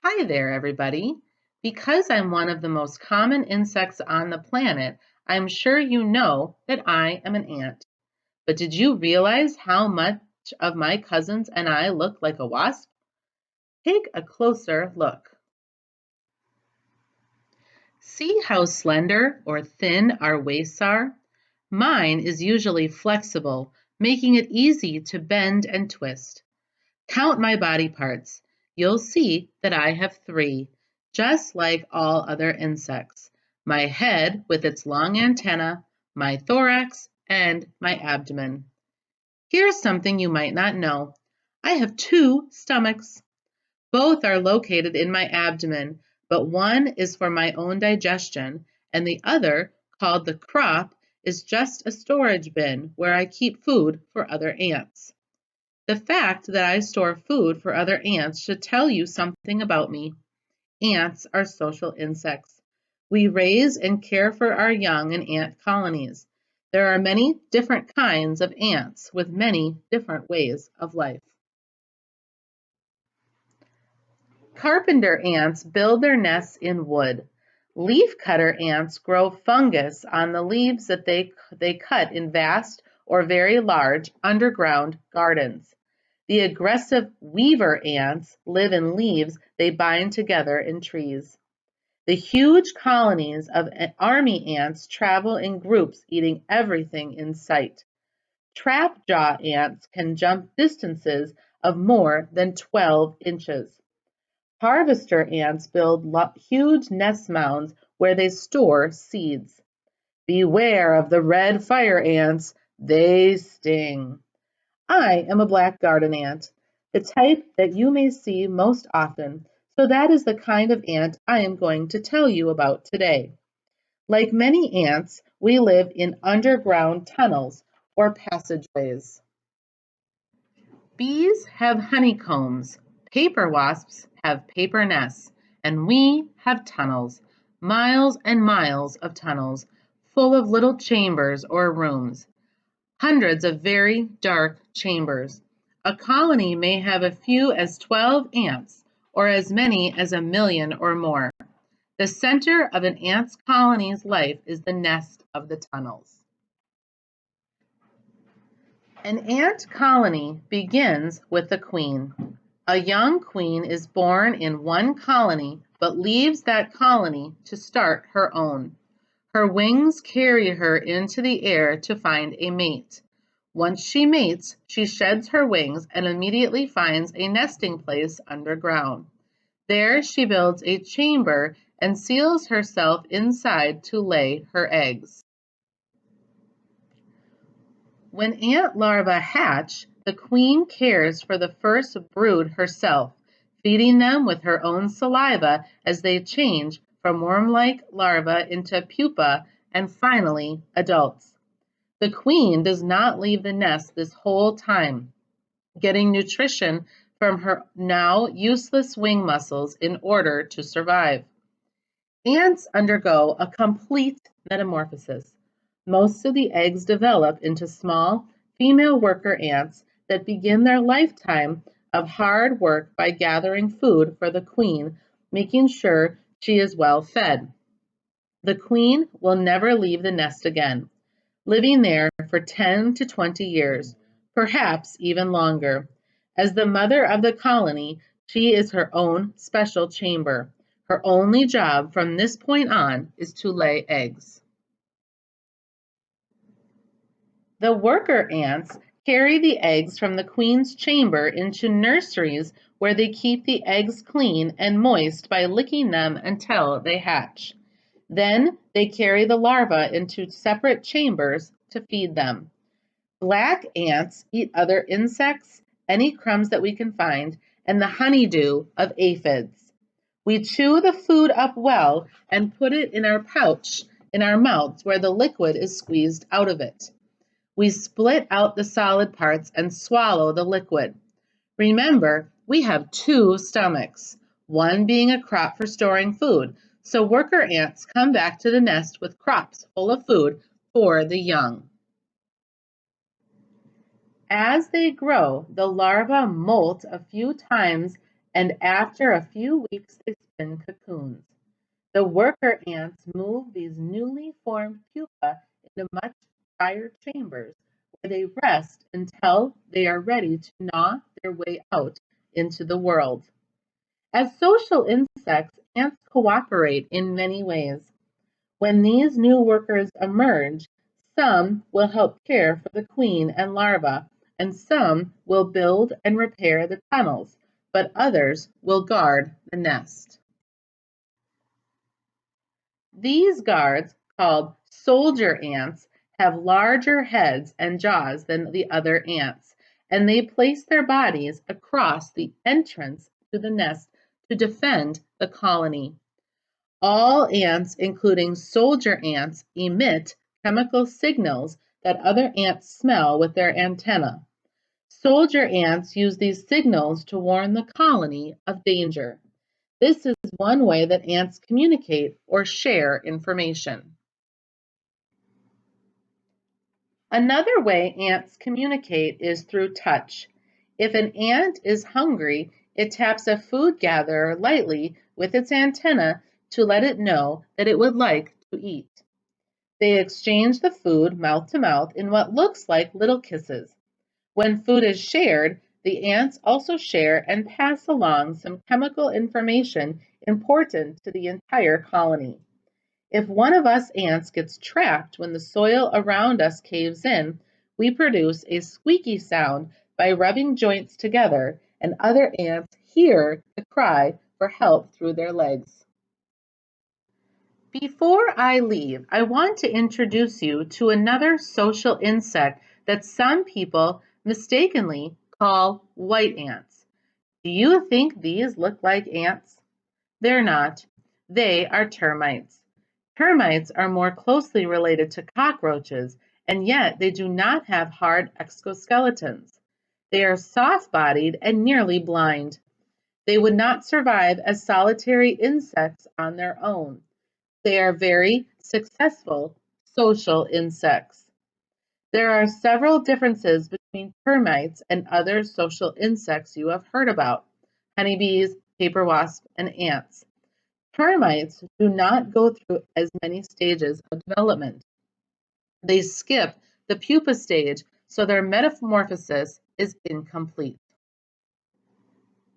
Hi there, everybody. Because I'm one of the most common insects on the planet, I'm sure you know that I am an ant. But did you realize how much of my cousins and I look like a wasp? Take a closer look. See how slender or thin our waists are? Mine is usually flexible, making it easy to bend and twist. Count my body parts. You'll see that I have three, just like all other insects. My head with its long antenna, my thorax, and my abdomen. Here's something you might not know. I have two stomachs. Both are located in my abdomen, but one is for my own digestion, and the other, called the crop, is just a storage bin where I keep food for other ants. The fact that I store food for other ants should tell you something about me. Ants are social insects. We raise and care for our young in ant colonies. There are many different kinds of ants with many different ways of life. Carpenter ants build their nests in wood. Leafcutter ants grow fungus on the leaves that they cut in vast or very large underground gardens. The aggressive weaver ants live in leaves they bind together in trees. The huge colonies of army ants travel in groups eating everything in sight. Trapjaw ants can jump distances of more than 12 inches. Harvester ants build huge nest mounds where they store seeds. Beware of the red fire ants, they sting. I am a black garden ant, the type that you may see most often, so that is the kind of ant I am going to tell you about today. Like many ants, we live in underground tunnels or passageways. Bees have honeycombs, paper wasps have paper nests, and we have tunnels, miles and miles of tunnels, full of little chambers or rooms. Hundreds of very dark chambers. A colony may have as few as 12 ants, or as many as 1,000,000 or more. The center of an ant's colony's life is the nest of the tunnels. An ant colony begins with the queen. A young queen is born in one colony, but leaves that colony to start her own. Her wings carry her into the air to find a mate. Once she mates, she sheds her wings and immediately finds a nesting place underground. There she builds a chamber and seals herself inside to lay her eggs. When ant larvae hatch, the queen cares for the first brood herself, feeding them with her own saliva as they change from worm-like larvae into pupa and finally adults. The queen does not leave the nest this whole time, getting nutrition from her now useless wing muscles in order to survive. Ants undergo a complete metamorphosis. Most of the eggs develop into small female worker ants that begin their lifetime of hard work by gathering food for the queen, making sure she is well fed. The queen will never leave the nest again, living there for 10 to 20 years, perhaps even longer. As the mother of the colony, she is her own special chamber. Her only job from this point on is to lay eggs. The worker ants carry the eggs from the queen's chamber into nurseries where they keep the eggs clean and moist by licking them until they hatch. Then they carry the larvae into separate chambers to feed them. Black ants eat other insects, any crumbs that we can find, and the honeydew of aphids. We chew the food up well and put it in our pouch in our mouths where the liquid is squeezed out of it. We split out the solid parts and swallow the liquid. Remember, we have two stomachs, one being a crop for storing food, so worker ants come back to the nest with crops full of food for the young. As they grow, the larvae molt a few times and after a few weeks they spin cocoons. The worker ants move these newly formed pupa into much drier chambers where they rest until they are ready to gnaw their way out into the world. As social insects, ants cooperate in many ways. When these new workers emerge, some will help care for the queen and larva, and some will build and repair the tunnels, but others will guard the nest. These guards, called soldier ants, have larger heads and jaws than the other ants, and they place their bodies across the entrance to the nest to defend the colony. All ants, including soldier ants, emit chemical signals that other ants smell with their antennae. Soldier ants use these signals to warn the colony of danger. This is one way that ants communicate or share information. Another way ants communicate is through touch. If an ant is hungry, it taps a food gatherer lightly with its antenna to let it know that it would like to eat. They exchange the food mouth to mouth in what looks like little kisses. When food is shared, the ants also share and pass along some chemical information important to the entire colony. If one of us ants gets trapped when the soil around us caves in, we produce a squeaky sound by rubbing joints together, and other ants hear the cry for help through their legs. Before I leave, I want to introduce you to another social insect that some people mistakenly call white ants. Do you think these look like ants? They're not. They are termites. Termites are more closely related to cockroaches, and yet they do not have hard exoskeletons. They are soft-bodied and nearly blind. They would not survive as solitary insects on their own. They are very successful social insects. There are several differences between termites and other social insects you have heard about: honeybees, paper wasps, and ants. Termites do not go through as many stages of development. They skip the pupa stage, so their metamorphosis is incomplete.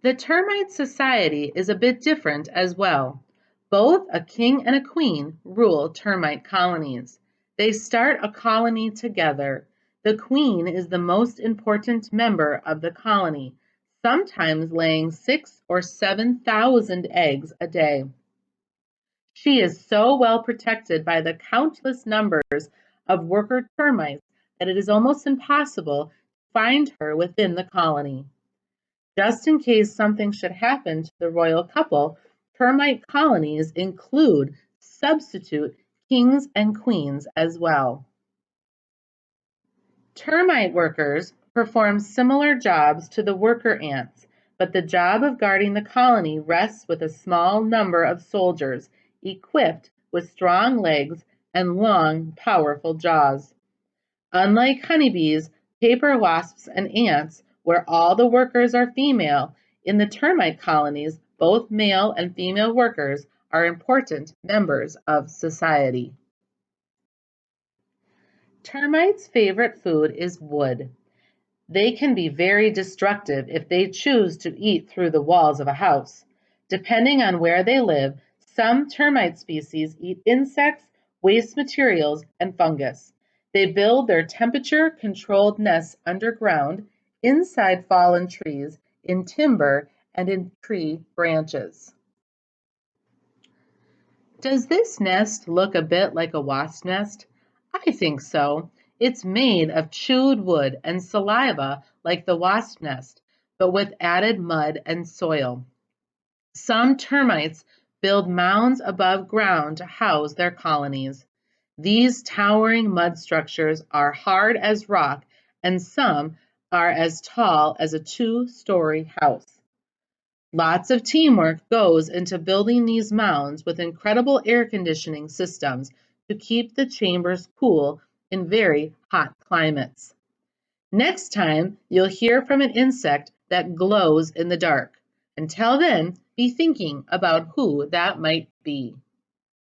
The termite society is a bit different as well. Both a king and a queen rule termite colonies. They start a colony together. The queen is the most important member of the colony, sometimes laying 6,000 or 7,000 eggs a day. She is so well protected by the countless numbers of worker termites that it is almost impossible to find her within the colony. Just in case something should happen to the royal couple, termite colonies include substitute kings and queens as well. Termite workers perform similar jobs to the worker ants, but the job of guarding the colony rests with a small number of soldiers equipped with strong legs and long, powerful jaws. Unlike honeybees, paper wasps, and ants, where all the workers are female, in the termite colonies, both male and female workers are important members of society. Termites' favorite food is wood. They can be very destructive if they choose to eat through the walls of a house. Depending on where they live, some termite species eat insects, waste materials, and fungus. They build their temperature-controlled nests underground, inside fallen trees, in timber, and in tree branches. Does this nest look a bit like a wasp nest? I think so. It's made of chewed wood and saliva like the wasp nest, but with added mud and soil. Some termites build mounds above ground to house their colonies. These towering mud structures are hard as rock, and some are as tall as a two-story house. Lots of teamwork goes into building these mounds with incredible air conditioning systems to keep the chambers cool in very hot climates. Next time, you'll hear from an insect that glows in the dark. Until then, be thinking about who that might be.